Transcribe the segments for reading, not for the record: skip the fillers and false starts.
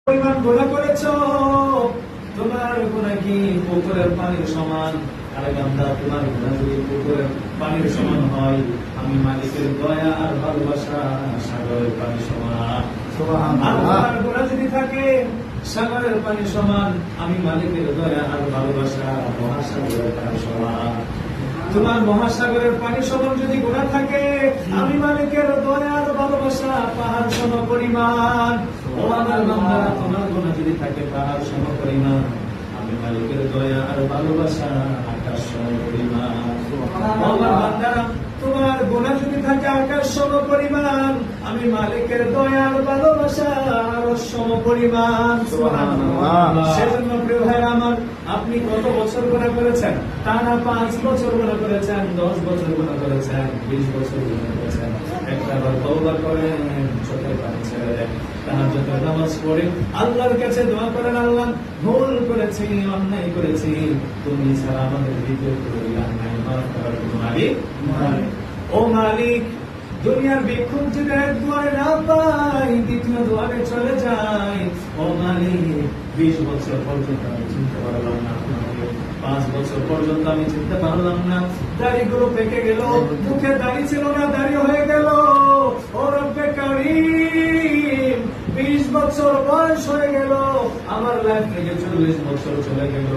পরিমাণ গুনাহ করেছো, তোমার গুনাহ কি পুকুরের পানির সমান? আরে বান্দা, তোমার গুনাহ যদি পুকুরের পানির সমান হয়, আমি মালিকের দয়া আর ভালোবাসা সাগরের পানি সমান। আমার গুনাহ যদি থাকে সাগরের পানি সমান, আমি মালিকের দয়া আর ভালোবাসা মহাসাগরের পানি সমান। তোমার মহাসাগরের পানি সমান যদি গুনাহ থাকে, আমি মালিকের দয়া আর ভালোবাসা পাহাড় সম পরিমাণ। ও আমার বান্দারা, তোমার গুনাহ যদি থাকে পাহাড় সম পরিমাণ, আমি মালিকের দয়া আর ভালোবাসা আকাশ সম পরিমাণ। ও আমার বান্দারা, তোমার গুনাহ যদি থাকে আকাশ সম পরিমাণ, আমি মালিকের দয়া আর ভালোবাসা আরশ সম পরিমাণ। সুবহানাল্লাহ। সেজন্য প্রিয় ভাই আমার, আপনি কত বছর গুনাহ করেছেন? টানা 5 বছর গুনাহ করেছেন, 10 বছর গুনাহ করেছেন, 20 বছর গুনাহ করেছেন। একবার তওবা করেন, চোখের পানি ছেড়ে দেন, তাহাজ্জুদের নামাজ পড়ে আল্লাহর কাছে দোয়া করেন, আল্লাহ ভুল করেছি, অন্যায় করেছি, তুমি ছাড়া আমাদের দ্বিতীয় কোনো ইলাহ নাই, মাফ করার কোনো মালিক নাই। ও মালিক, দুনিয়ার ভিক্ষুক যদি এক দুয়ারে না পাই, দ্বিতীয় দুয়ারে চলে যায়। ও মালিক, 20 বছর পর্যন্ত আমি চিনতে পারলাম না আপনাকে, 5 বছর পর্যন্ত আমি চিনতে পারলাম না, দাড়িগুলো পেকে গেল, মুখে দাড়ি ছিল না, দাড়ি হয়ে গেল। ও রব্বে কারীম, 20 বছর বয়স হয়ে গেল, আমার লাইফ থেকে 40 বছর চলে গেল,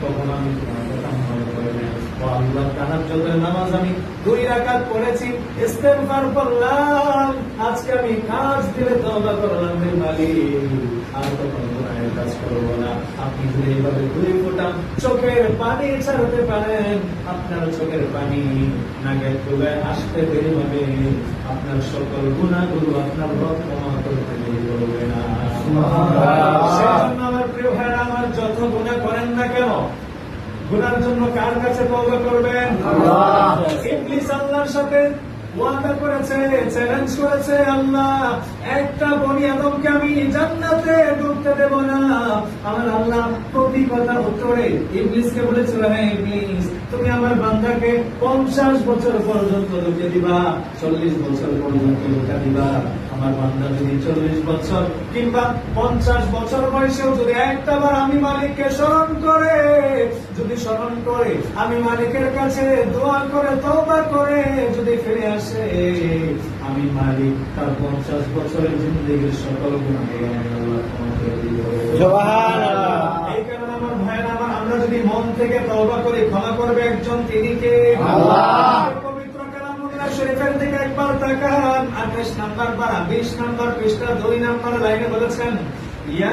তখন আমি তোমার কথা মনে করে নেই। ও আল্লাহ, তাহাজ্জুদের নামাজ আমি 2 রাকাত পড়েছি, ইস্তেগফার করলাম, আজকে আমি কাজ দিলে তওবা করলাম, হে মালিক আর কখনো গুনাহের কাজ করব না। আপনি যদি এইভাবে 2 ফোঁটা চোখের পানি ছাড়তে পারেন, আপনার চোখের পানি নাকে চলে আসতে দেরি হবে, আপনার সকল গুনাহগুলো আপনার রব ক্ষমা করতে দেরি করবে না। সেজন্য আমার প্রিয় ভাইরা আমার, যত গুনাহ করেন না কেন, গুনার জন্য কার কাছে তওবা করবেন? আল্লাহ। ইবলিস আল্লাহর সাথে ওয়াদা করেছে, চ্যালেঞ্জ করেছে, আল্লাহ একটা বনি আদমকে আমি জান্নাতে ঢুকতে দেব না। আমার আল্লাহ প্রতি কথা উত্তরে ইবলিসকে বলেছিল, হ্যাঁ ইবলিস, তুমি আমার বান্দাকে 50 বছর পর্যন্ত ঢুকে দিবা, 40 বছর পর্যন্ত ঢুকে দিবা। আমার বান্দা যদি 40 বছর কিংবা 50 বছর বয়সেও যদি একটা বার আমি মালিককে স্মরণ করে, যদি স্মরণ করে আমি মালিকের কাছে দোয়া করে তওবা করে যদি ফিরে আসে, আমি মালিক তার 50 বছরের জিন্দেগীর সকল গুনাহকে আমি আল্লাহ ক্ষমা করে দিব। সুবহানাল্লাহ। এই কারণে আমার ভাইরা আমার, আমরা যদি মন থেকে তওবা করি, ক্ষমা করবে একজন, তিনি কে? আল্লাহ। পবিত্র কালামুল্লাহ শরীফের দিকে একবার তাকান, 28 নাম্বার বা 20 নাম্বার পৃষ্ঠা 2 নাম্বার লাইনে বলেছেন, ইয়া